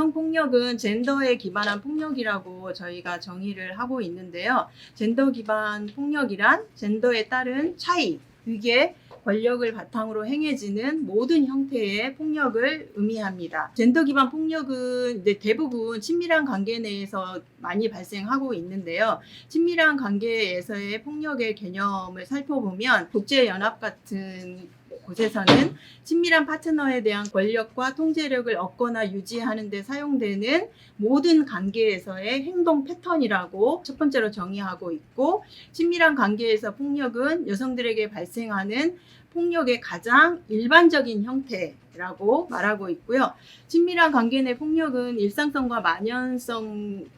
여성폭력은 젠더에 기반한 폭력이라고 저희가 정의를 하고 있는데요. 젠더 기반 폭력이란 젠더에 따른 차이, 위계, 권력을 바탕으로 행해지는 모든 형태의 폭력을 의미합니다. 젠더 기반 폭력은 이제 대부분 친밀한 관계 내에서 많이 발생하고 있는데요. 친밀한 관계에서의 폭력의 개념을 살펴보면 국제연합 같은 곳에서는 친밀한 파트너에 대한 권력과 통제력을 얻거나 유지하는 데 사용되는 모든 관계에서의 행동 패턴이라고 첫 번째로 정의하고 있고, 친밀한 관계에서 폭력은 여성들에게 발생하는 폭력의 가장 일반적인 형태라고 말하고 있고요. 친밀한 관계 내 폭력은 일상성과 만연성이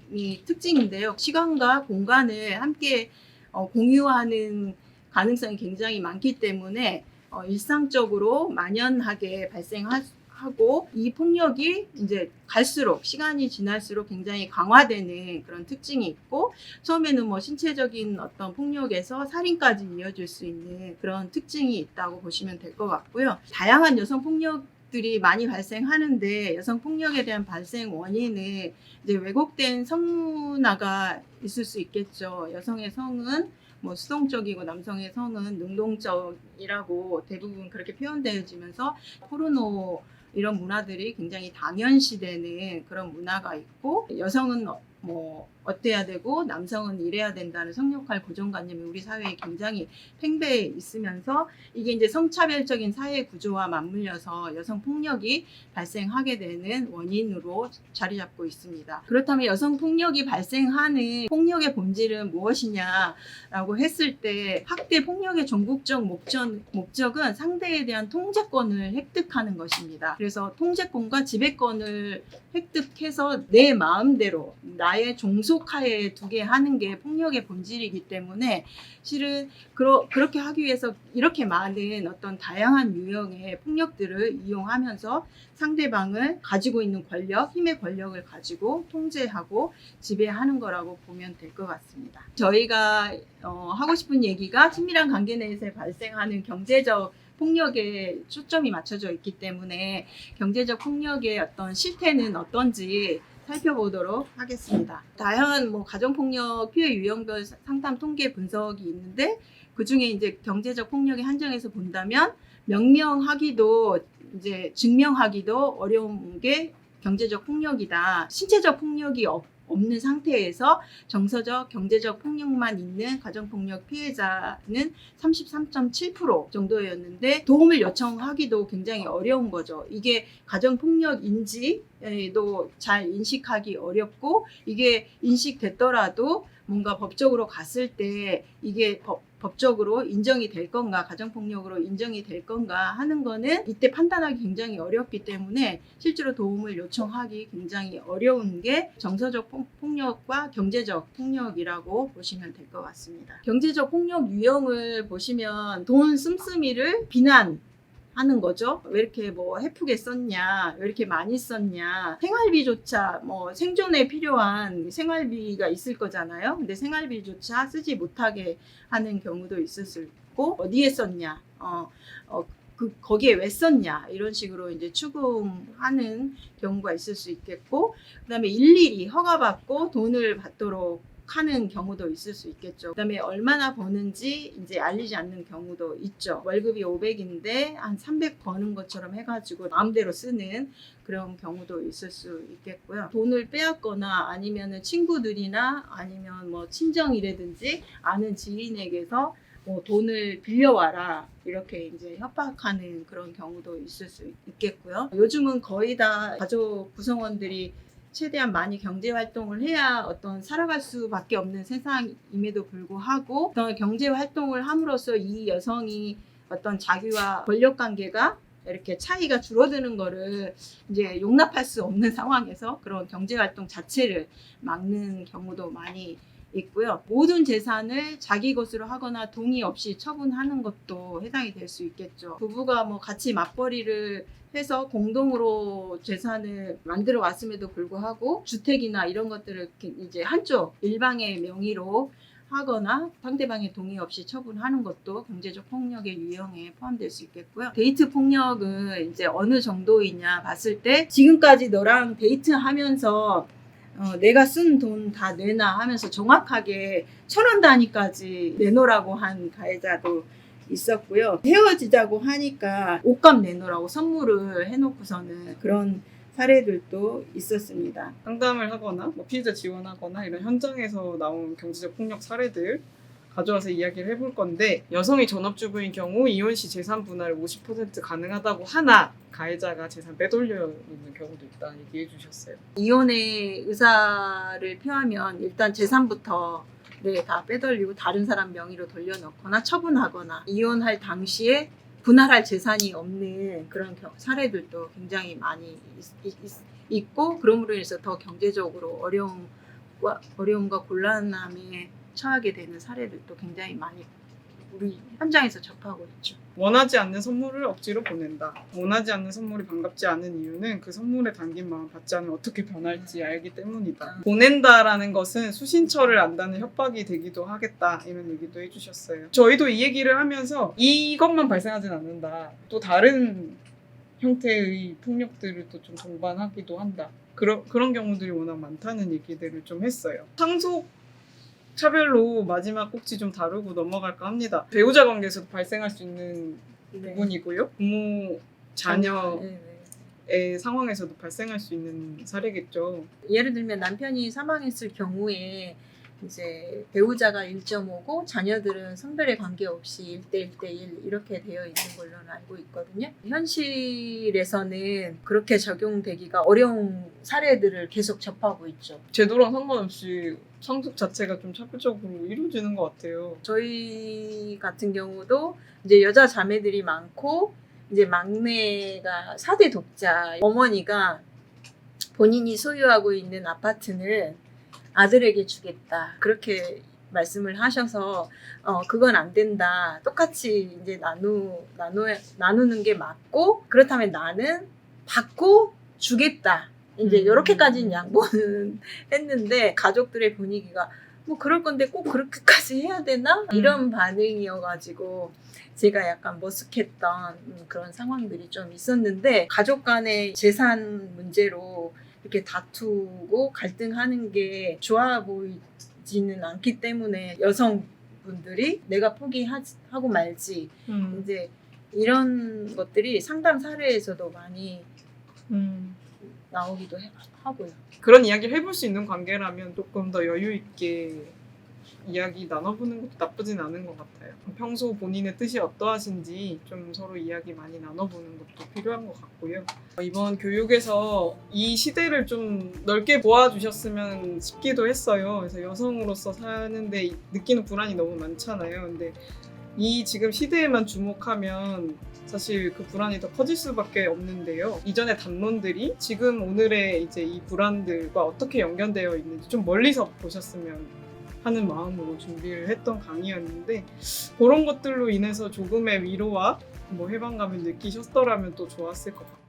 특징인데요. 시간과 공간을 함께 공유하는 가능성이 굉장히 많기 때문에 일상적으로 만연하게 발생하고, 이 폭력이 이제 갈수록 시간이 지날수록 굉장히 강화되는 그런 특징이 있고, 처음에는 뭐 신체적인 어떤 폭력에서 살인까지 이어질 수 있는 그런 특징이 있다고 보시면 될 것 같고요. 다양한 여성 폭력들이 많이 발생하는데, 여성 폭력에 대한 발생 원인은 이제 왜곡된 성문화가 있을 수 있겠죠. 여성의 성은 뭐 수동적이고 남성의 성은 능동적이라고 대부분 그렇게 표현되어지면서 포르노 이런 문화들이 굉장히 당연시되는 그런 문화가 있고, 여성은 뭐 어때야 되고 남성은 이래야 된다는 성역할 고정관념이 우리 사회에 굉장히 팽배해 있으면서, 이게 이제 성차별적인 사회 구조와 맞물려서 여성 폭력이 발생하게 되는 원인으로 자리 잡고 있습니다. 그렇다면 여성 폭력이 발생하는 폭력의 본질은 무엇이냐라고 했을 때, 학대 폭력의 전국적 목적은 상대에 대한 통제권을 획득하는 것입니다. 그래서 통제권과 지배권을 획득해서 내 마음대로 나의 종속하에 두게 하는 게 폭력의 본질이기 때문에, 실은 그렇게 하기 위해서 이렇게 많은 어떤 다양한 유형의 폭력들을 이용하면서 상대방을 가지고 있는 권력, 힘의 권력을 가지고 통제하고 지배하는 거라고 보면 될 것 같습니다. 저희가 하고 싶은 얘기가 친밀한 관계 내에서 발생하는 경제적 폭력에 초점이 맞춰져 있기 때문에, 경제적 폭력의 어떤 실태는 어떤지 살펴보도록 하겠습니다. 다양한 가정폭력 피해 유형별 상담 통계 분석이 있는데, 그 중에 이제 경제적 폭력에 한정해서 본다면 명명하기도 이제 증명하기도 어려운 게 경제적 폭력이다. 신체적 폭력이 없는 상태에서 정서적, 경제적 폭력만 있는 가정폭력 피해자는 33.7% 정도였는데, 도움을 요청하기도 굉장히 어려운 거죠. 이게 가정폭력인지도 잘 인식하기 어렵고, 이게 인식됐더라도 뭔가 법적으로 갔을 때 이게 법적으로 인정이 될 건가, 가정폭력으로 인정이 될 건가 하는 거는 이때 판단하기 굉장히 어렵기 때문에 실제로 도움을 요청하기 굉장히 어려운 게 정서적 폭력과 경제적 폭력이라고 보시면 될 것 같습니다. 경제적 폭력 유형을 보시면 돈 씀씀이를 비난하는 거죠. 왜 이렇게 헤프게 썼냐, 왜 이렇게 많이 썼냐, 생활비조차 생존에 필요한 생활비가 있을 거잖아요. 근데 생활비조차 쓰지 못하게 하는 경우도 있을 수 있고, 어디에 썼냐, 거기에 왜 썼냐, 이런 식으로 이제 추궁하는 경우가 있을 수 있겠고, 그다음에 일일이 허가받고 돈을 받도록 하는 경우도 있을 수 있겠죠. 그다음에 얼마나 버는지 이제 알리지 않는 경우도 있죠. 월급이 500인데 한 300 버는 것처럼 해가지고 마음대로 쓰는 그런 경우도 있을 수 있겠고요. 돈을 빼앗거나 아니면은 친구들이나 아니면 친정이라든지 아는 지인에게서 돈을 빌려와라, 이렇게 이제 협박하는 그런 경우도 있을 수 있겠고요. 요즘은 거의 다 가족 구성원들이 최대한 많이 경제 활동을 해야 어떤 살아갈 수밖에 없는 세상임에도 불구하고, 어떤 경제 활동을 함으로써 이 여성이 어떤 자기와 권력 관계가 이렇게 차이가 줄어드는 거를 이제 용납할 수 없는 상황에서 그런 경제 활동 자체를 막는 경우도 많이 있고요. 모든 재산을 자기 것으로 하거나 동의 없이 처분하는 것도 해당이 될 수 있겠죠. 부부가 같이 맞벌이를 해서 공동으로 재산을 만들어 왔음에도 불구하고 주택이나 이런 것들을 이제 한쪽 일방의 명의로 하거나 상대방의 동의 없이 처분하는 것도 경제적 폭력의 유형에 포함될 수 있겠고요. 데이트 폭력은 이제 어느 정도이냐 봤을 때 지금까지 너랑 데이트하면서 내가 쓴 돈 다 내놔 하면서 정확하게 1,000원 단위까지 내놓으라고 한 가해자도 있었고요. 헤어지자고 하니까 옷값 내놓으라고 선물을 해놓고서는 그런 사례들도 있었습니다. 상담을 하거나 뭐 피해자 지원하거나 이런 현장에서 나온 경제적 폭력 사례들 가져와서 이야기를 해볼 건데, 여성이 전업주부인 경우 이혼 시 재산 분할을 50% 가능하다고 하나 가해자가 재산 빼돌려 있는 경우도 있다 얘기해 주셨어요. 이혼의 의사를 표하면 일단 재산부터 다 빼돌리고 다른 사람 명의로 돌려놓거나 처분하거나, 이혼할 당시에 분할할 재산이 없는 그런 사례들도 굉장히 많이 있고, 그러므로 인해서 더 경제적으로 어려움과 곤란함에 처하게 되는 사례들도 굉장히 많이 우리 현장에서 접하고 있죠. 원하지 않는 선물을 억지로 보낸다. 원하지 않는 선물이 반갑지 않은 이유는 그 선물에 담긴 마음 받지 않으면 어떻게 변할지 알기 때문이다. 보낸다라는 것은 수신처를 안다는 협박이 되기도 하겠다, 이런 얘기도 해주셨어요. 저희도 이 얘기를 하면서 이것만 발생하진 않는다, 또 다른 형태의 폭력들을 또 좀 동반하기도 한다, 그런 경우들이 워낙 많다는 얘기들을 좀 했어요. 상속 차별로 마지막 꼭지 좀 다루고 넘어갈까 합니다. 배우자 관계에서도 발생할 수 있는 부분이고요. 부모, 자녀의 상황에서도 발생할 수 있는 사례겠죠. 예를 들면 남편이 사망했을 경우에 이제 배우자가 1.5고 자녀들은 성별에 관계없이 1대 1대1 이렇게 되어 있는 걸로는 알고 있거든요. 현실에서는 그렇게 적용되기가 어려운 사례들을 계속 접하고 있죠. 제도랑 상관없이 상속 자체가 좀 차별적으로 이루어지는 것 같아요. 저희 같은 경우도 이제 여자 자매들이 많고, 이제 막내가 4대 독자, 어머니가 본인이 소유하고 있는 아파트는 아들에게 주겠다, 그렇게 말씀을 하셔서 그건 안 된다, 똑같이 이제 나누는 게 맞고, 그렇다면 나는 받고 주겠다, 이제 이렇게까지는 양보는 했는데, 가족들의 분위기가 뭐 그럴 건데 꼭 그렇게까지 해야 되나? 이런 반응이어가지고 제가 약간 머쓱했던 그런 상황들이 좀 있었는데, 가족 간의 재산 문제로 이렇게 다투고 갈등하는 게 좋아 보이지는 않기 때문에 여성분들이 내가 포기하고 말지, 이제 이런 것들이 상담 사례에서도 많이 나오기도 하고요. 그런 이야기를 해볼 수 있는 관계라면 조금 더 여유 있게 이야기 나눠보는 것도 나쁘진 않은 것 같아요. 평소 본인의 뜻이 어떠하신지 좀 서로 이야기 많이 나눠보는 것도 필요한 것 같고요. 이번 교육에서 이 시대를 좀 넓게 보아주셨으면 싶기도 했어요. 그래서 여성으로서 사는데 느끼는 불안이 너무 많잖아요. 근데 이 지금 시대에만 주목하면 사실 그 불안이 더 커질 수밖에 없는데요. 이전의 담론들이 지금 오늘의 이제 이 불안들과 어떻게 연결되어 있는지 좀 멀리서 보셨으면 하는 마음으로 준비를 했던 강의였는데, 그런 것들로 인해서 조금의 위로와 뭐 해방감을 느끼셨더라면 또 좋았을 것 같아요.